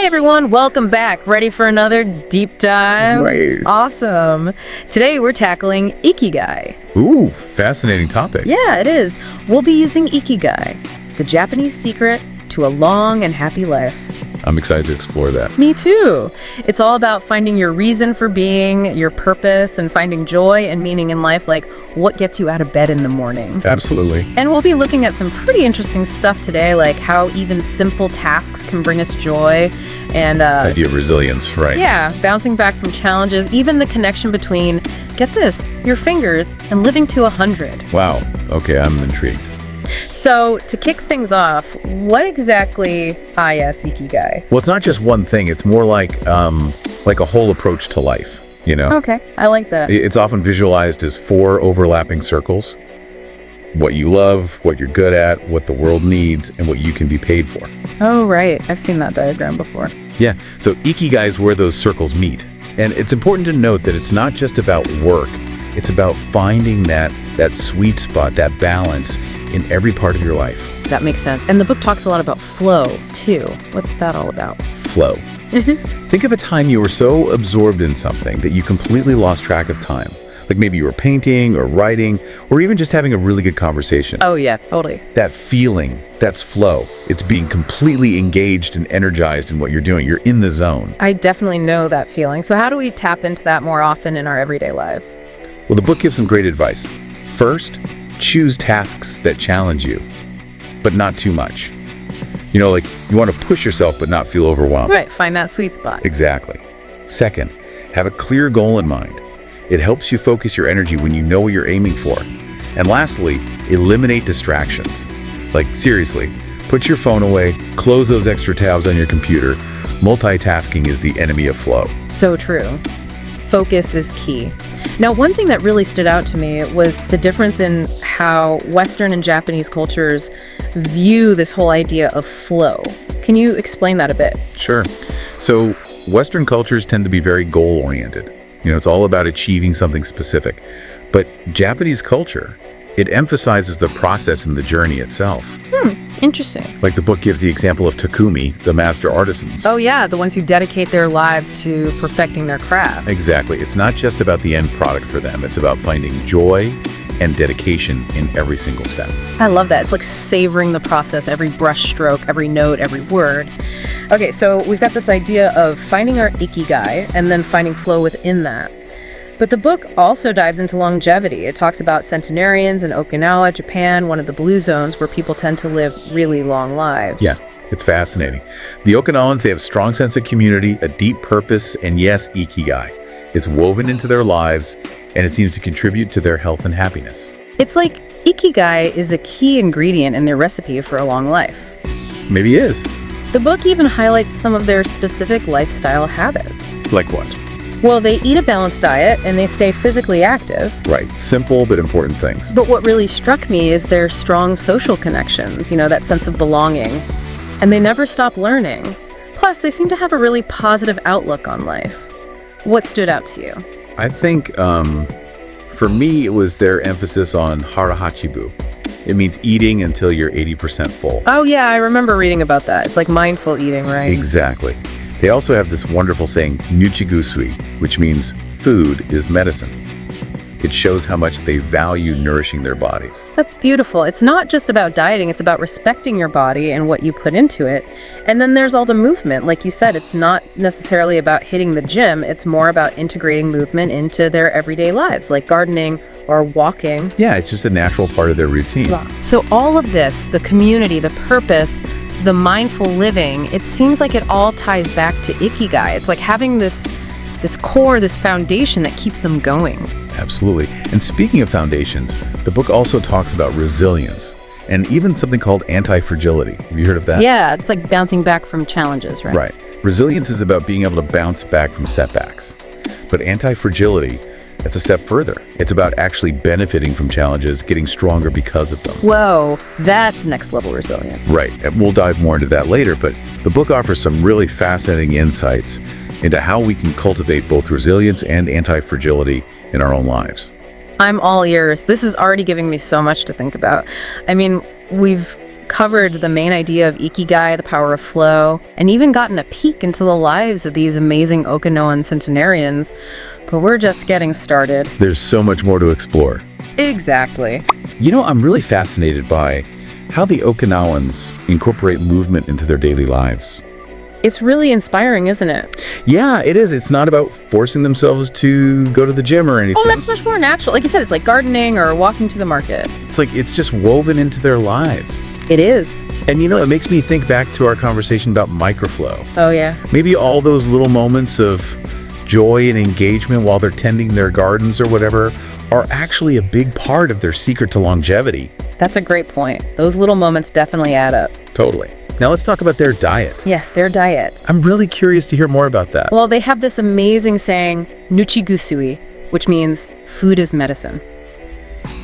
Hey everyone, welcome back. Ready for another deep dive? Nice. Awesome. Today we're tackling Ikigai. Ooh, fascinating topic. Yeah, it is. We'll be using Ikigai, the Japanese secret to a long and happy life. I'm excited to explore that. Me too. It's all about finding your reason for being, your purpose, and finding joy and meaning in life, like what gets you out of bed in the morning. Absolutely. And we'll be looking at some pretty interesting stuff today, like how even simple tasks can bring us joy and Idea of resilience, right? yeah, bouncing back from challenges, even the connection between, get this, your fingers and living to 100. Wow. Okay, I'm intrigued. So to kick things off, what exactly is Ikigai? Well, it's not just one thing. It's more like a whole approach to life, you know? Okay, I like that. It's often visualized as 4 overlapping circles. What you love, what you're good at, what the world needs, and what you can be paid for. Oh, right. I've seen that diagram before. Yeah, so Ikigai is where those circles meet. And it's important to note that it's not just about work. It's about finding that sweet spot, that balance in every part of your life. That makes sense. And the book talks a lot about flow, too. What's that all about? Flow. Think of a time you were so absorbed in something that you completely lost track of time. Like maybe you were painting or writing or even just having a really good conversation. Oh, yeah, totally. That feeling, that's flow. It's being completely engaged and energized in what you're doing. You're in the zone. I definitely know that feeling. So how do we tap into that more often in our everyday lives? Well, the book gives some great advice. First, choose tasks that challenge you, but not too much. You know, like you want to push yourself, but not feel overwhelmed. Right, find that sweet spot. Exactly. Second, have a clear goal in mind. It helps you focus your energy when you know what you're aiming for. And lastly, eliminate distractions. Like seriously, put your phone away, close those extra tabs on your computer. Multitasking is the enemy of flow. So true. Focus is key. Now, one thing that really stood out to me was the difference in how Western and Japanese cultures view this whole idea of flow. Can you explain that a bit? Sure. So Western cultures tend to be very goal-oriented. You know, it's all about achieving something specific. But Japanese culture, it emphasizes the process and the journey itself. Interesting. Like the book gives the example of Takumi, the master artisans. Oh yeah, the ones who dedicate their lives to perfecting their craft. Exactly. It's not just about the end product for them. It's about finding joy and dedication in every single step. I love that. It's like savoring the process, every brush stroke, every note, every word. Okay, so we've got this idea of finding our Ikigai and then finding flow within that. But the book also dives into longevity. It talks about centenarians in Okinawa, Japan, one of the blue zones where people tend to live really long lives. Yeah, it's fascinating. The Okinawans, they have a strong sense of community, a deep purpose, and yes, Ikigai. It's woven into their lives, and it seems to contribute to their health and happiness. It's like Ikigai is a key ingredient in their recipe for a long life. Maybe it is. The book even highlights some of their specific lifestyle habits. Like what? Well, they eat a balanced diet and they stay physically active. Right, simple but important things. But what really struck me is their strong social connections, you know, that sense of belonging. And they never stop learning. Plus, they seem to have a really positive outlook on life. What stood out to you? I think, for me, it was their emphasis on harahachibu. It means eating until you're 80% full. Oh yeah, I remember reading about that. It's like mindful eating, right? Exactly. They also have this wonderful saying, nuchigusui, which means food is medicine. It shows how much they value nourishing their bodies. That's beautiful. It's not just about dieting, it's about respecting your body and what you put into it. And then there's all the movement. Like you said, it's not necessarily about hitting the gym, it's more about integrating movement into their everyday lives, like gardening or walking. Yeah, it's just a natural part of their routine. So all of this, the community, the purpose, the mindful living, it seems like it all ties back to Ikigai. It's like having this core, this foundation that keeps them going. Absolutely. And speaking of foundations, the book also talks about resilience and even something called anti-fragility. Have you heard of that? Yeah, it's like bouncing back from challenges, right? Right. Resilience is about being able to bounce back from setbacks. But anti-fragility, that's a step further. It's about actually benefiting from challenges, getting stronger because of them. Whoa, that's next level resilience. Right. And we'll dive more into that later, but the book offers some really fascinating insights into how we can cultivate both resilience and anti-fragility in our own lives. I'm all ears. This is already giving me so much to think about. I mean, we've covered the main idea of Ikigai, the power of flow, and even gotten a peek into the lives of these amazing Okinawan centenarians. But we're just getting started. There's so much more to explore. Exactly. I'm really fascinated by how the Okinawans incorporate movement into their daily lives. It's really inspiring, isn't it? Yeah, it is. It's not about forcing themselves to go to the gym or anything. Oh, that's much more natural. Like you said, it's like gardening or walking to the market. It's just woven into their lives. It is. And it makes me think back to our conversation about microflow. Oh, yeah. Maybe all those little moments of joy and engagement while they're tending their gardens or whatever are actually a big part of their secret to longevity. That's a great point. Those little moments definitely add up. Totally. Now let's talk about their diet. Yes, their diet. I'm really curious to hear more about that. Well, they have this amazing saying, nuchigusui, which means food is medicine.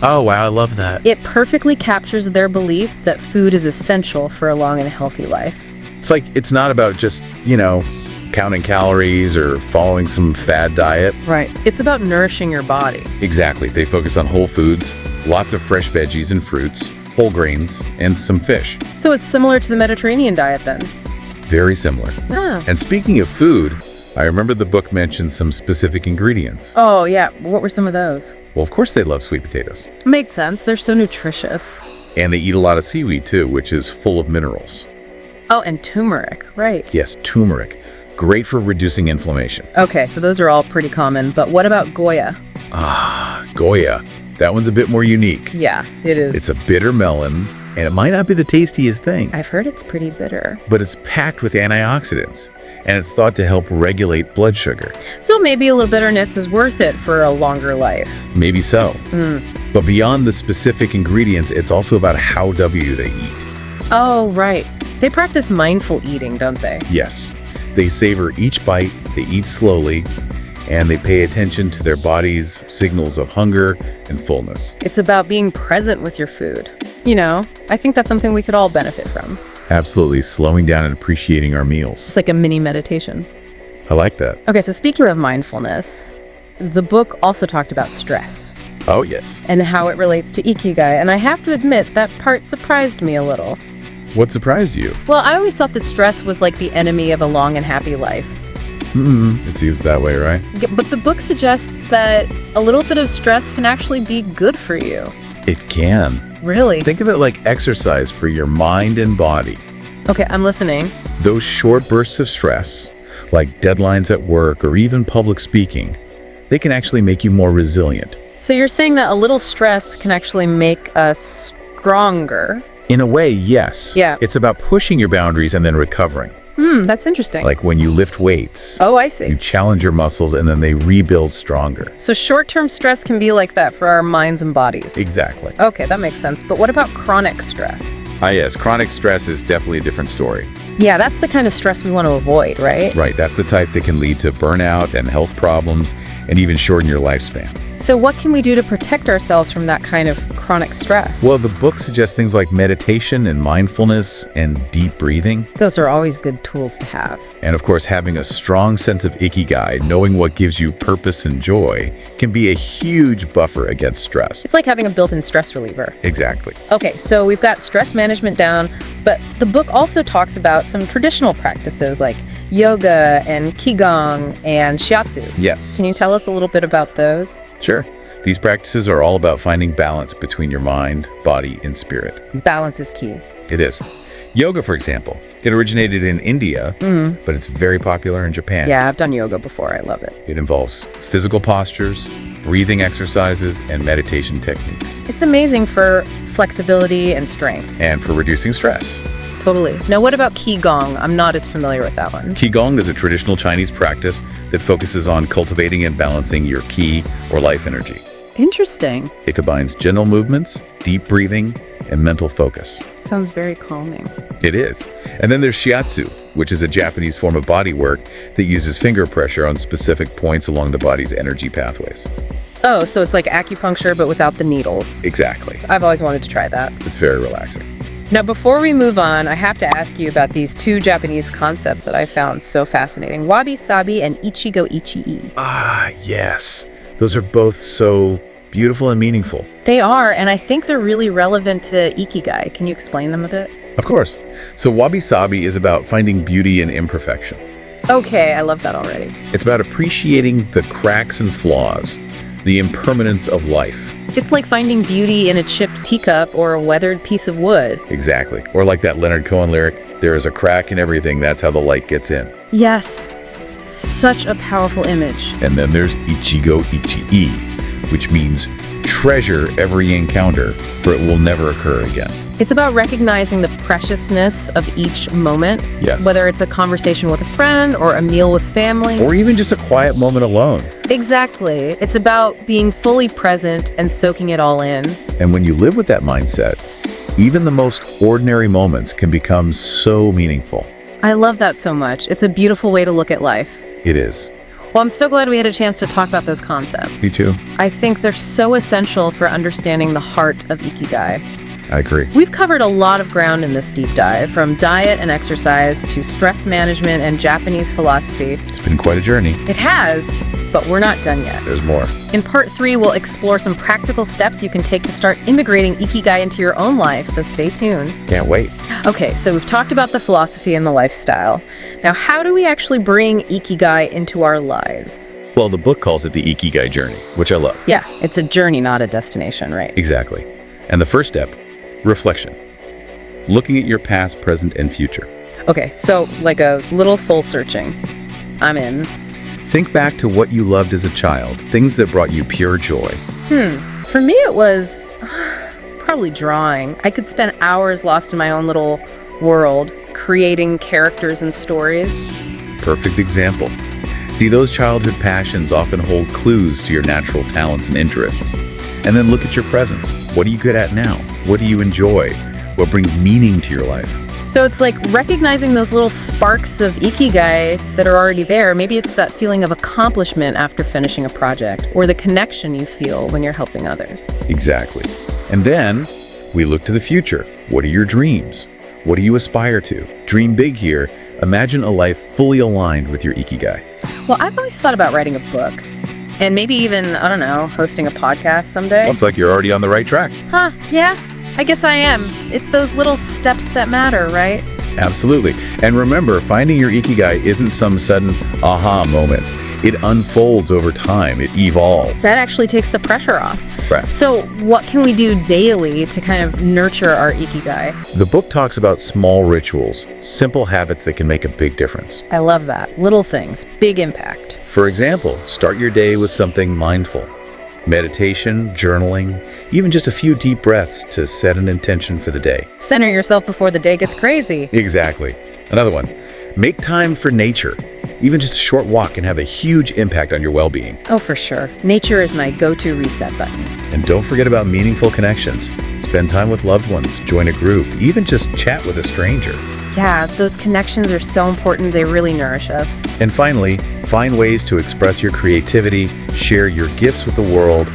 Oh, wow, I love that. It perfectly captures their belief that food is essential for a long and healthy life. It's not about just, counting calories or following some fad diet. Right. It's about nourishing your body. Exactly. They focus on whole foods, lots of fresh veggies and fruits, whole grains, and some fish. So it's similar to the Mediterranean diet then? Very similar. Ah. And speaking of food, I remember the book mentioned some specific ingredients. Oh, yeah. What were some of those? Well, of course they love sweet potatoes. Makes sense. They're so nutritious. And they eat a lot of seaweed too, which is full of minerals. Oh, and turmeric. Right. Yes, turmeric. Great for reducing inflammation. Okay, so those are all pretty common. But what about Goya? Goya. That one's a bit more unique. Yeah, it is. It's a bitter melon, and it might not be the tastiest thing. I've heard it's pretty bitter. But it's packed with antioxidants, and it's thought to help regulate blood sugar. So maybe a little bitterness is worth it for a longer life. Maybe so. But beyond the specific ingredients, it's also about how they eat. Oh, right. They practice mindful eating, don't they? Yes. They savor each bite, they eat slowly, and they pay attention to their body's signals of hunger and fullness. It's about being present with your food. I think that's something we could all benefit from. Absolutely, slowing down and appreciating our meals. It's like a mini meditation. I like that. Okay, so speaking of mindfulness, the book also talked about stress. Oh, yes. And how it relates to Ikigai, and I have to admit that part surprised me a little. What surprised you? Well, I always thought that stress was like the enemy of a long and happy life. It seems that way, right? But the book suggests that a little bit of stress can actually be good for you. It can. Really? Think of it like exercise for your mind and body. Okay, I'm listening. Those short bursts of stress, like deadlines at work or even public speaking, they can actually make you more resilient. So you're saying that a little stress can actually make us stronger? In a way, yes. Yeah. It's about pushing your boundaries and then recovering. That's interesting. Like when you lift weights. Oh, I see. You challenge your muscles and then they rebuild stronger. So short-term stress can be like that for our minds and bodies. Exactly. Okay, that makes sense. But what about chronic stress? Yes, chronic stress is definitely a different story. Yeah, that's the kind of stress we want to avoid, right? Right, that's the type that can lead to burnout and health problems and even shorten your lifespan. So what can we do to protect ourselves from that kind of chronic stress? Well, the book suggests things like meditation and mindfulness and deep breathing. Those are always good tools to have. And of course, having a strong sense of Ikigai, knowing what gives you purpose and joy, can be a huge buffer against stress. It's like having a built-in stress reliever. Exactly. Okay, so we've got stress management down, but the book also talks about some traditional practices like yoga and qigong and shiatsu. Yes. Can you tell us a little bit about those? Sure. These practices are all about finding balance between your mind, body, and spirit. Balance is key. It is. Yoga, for example, it originated in India, but it's very popular in Japan. Yeah, I've done yoga before. I love it. It involves physical postures, breathing exercises, and meditation techniques. It's amazing for flexibility and strength. And for reducing stress. Totally. Now, what about qigong? I'm not as familiar with that one. Qigong is a traditional Chinese practice that focuses on cultivating and balancing your qi or life energy. Interesting. It combines gentle movements, deep breathing, and mental focus. Sounds very calming. It is. And then there's shiatsu, which is a Japanese form of body work that uses finger pressure on specific points along the body's energy pathways. Oh, so it's like acupuncture, but without the needles. Exactly. I've always wanted to try that. It's very relaxing. Now, before we move on, I have to ask you about these two Japanese concepts that I found so fascinating. Wabi-sabi and ichigo ichi-ii. Yes. Those are both so beautiful and meaningful. They are, and I think they're really relevant to Ikigai. Can you explain them a bit? Of course. So wabi-sabi is about finding beauty in imperfection. Okay, I love that already. It's about appreciating the cracks and flaws, the impermanence of life. It's like finding beauty in a chipped teacup or a weathered piece of wood. Exactly. Or like that Leonard Cohen lyric, there is a crack in everything, that's how the light gets in. Yes, such a powerful image. And then there's Ichigo Ichi-e, which means treasure every encounter, for it will never occur again. It's about recognizing the preciousness of each moment. Yes. Whether it's a conversation with a friend or a meal with family. Or even just a quiet moment alone. Exactly. It's about being fully present and soaking it all in. And when you live with that mindset, even the most ordinary moments can become so meaningful. I love that so much. It's a beautiful way to look at life. It is. Well, I'm so glad we had a chance to talk about those concepts. Me too. I think they're so essential for understanding the heart of Ikigai. I agree. We've covered a lot of ground in this deep dive, from diet and exercise to stress management and Japanese philosophy. It's been quite a journey. It has, but we're not done yet. There's more. In part 3, we'll explore some practical steps you can take to start integrating Ikigai into your own life, so stay tuned. Can't wait. Okay, so we've talked about the philosophy and the lifestyle. Now, how do we actually bring Ikigai into our lives? Well, the book calls it the Ikigai journey, which I love. Yeah, it's a journey, not a destination, right? Exactly. And the first step, reflection. Looking at your past, present, and future. Okay, so like a little soul searching. I'm in. Think back to what you loved as a child, things that brought you pure joy. For me, it was probably drawing. I could spend hours lost in my own little world, creating characters and stories. Perfect example. See, those childhood passions often hold clues to your natural talents and interests. And then look at your present. What are you good at now? What do you enjoy? What brings meaning to your life? So it's like recognizing those little sparks of Ikigai that are already there. Maybe it's that feeling of accomplishment after finishing a project, or the connection you feel when you're helping others. Exactly. And then we look to the future. What are your dreams? What do you aspire to? Dream big here. Imagine a life fully aligned with your Ikigai. Well, I've always thought about writing a book. And maybe even, I don't know, hosting a podcast someday. Looks like you're already on the right track. Huh, yeah, I guess I am. It's those little steps that matter, right? Absolutely. And remember, finding your Ikigai isn't some sudden aha moment. It unfolds over time. It evolves. That actually takes the pressure off. Right. So what can we do daily to kind of nurture our Ikigai? The book talks about small rituals, simple habits that can make a big difference. I love that. Little things, big impact. For example, start your day with something mindful. Meditation, journaling, even just a few deep breaths to set an intention for the day. Center yourself before the day gets crazy. Exactly. Another one, make time for nature. Even just a short walk can have a huge impact on your well-being. Oh, for sure. Nature is my go-to reset button. And don't forget about meaningful connections. Spend time with loved ones, join a group, even just chat with a stranger. Yeah, those connections are so important. They really nourish us. And finally, find ways to express your creativity, share your gifts with the world,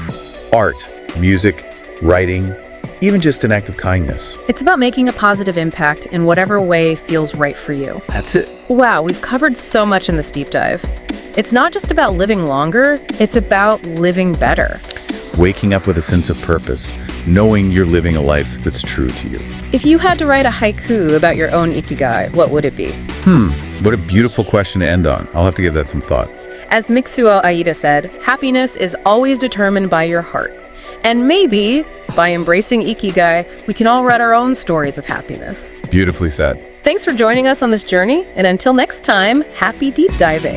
art, music, writing, even just an act of kindness. It's about making a positive impact in whatever way feels right for you. That's it. Wow, we've covered so much in this deep dive. It's not just about living longer, it's about living better. Waking up with a sense of purpose, knowing you're living a life that's true to you. If you had to write a haiku about your own Ikigai, what would it be? What a beautiful question to end on. I'll have to give that some thought. As Mitsuo Aida said, happiness is always determined by your heart. And maybe, by embracing Ikigai, we can all write our own stories of happiness. Beautifully said. Thanks for joining us on this journey, and until next time, happy deep diving.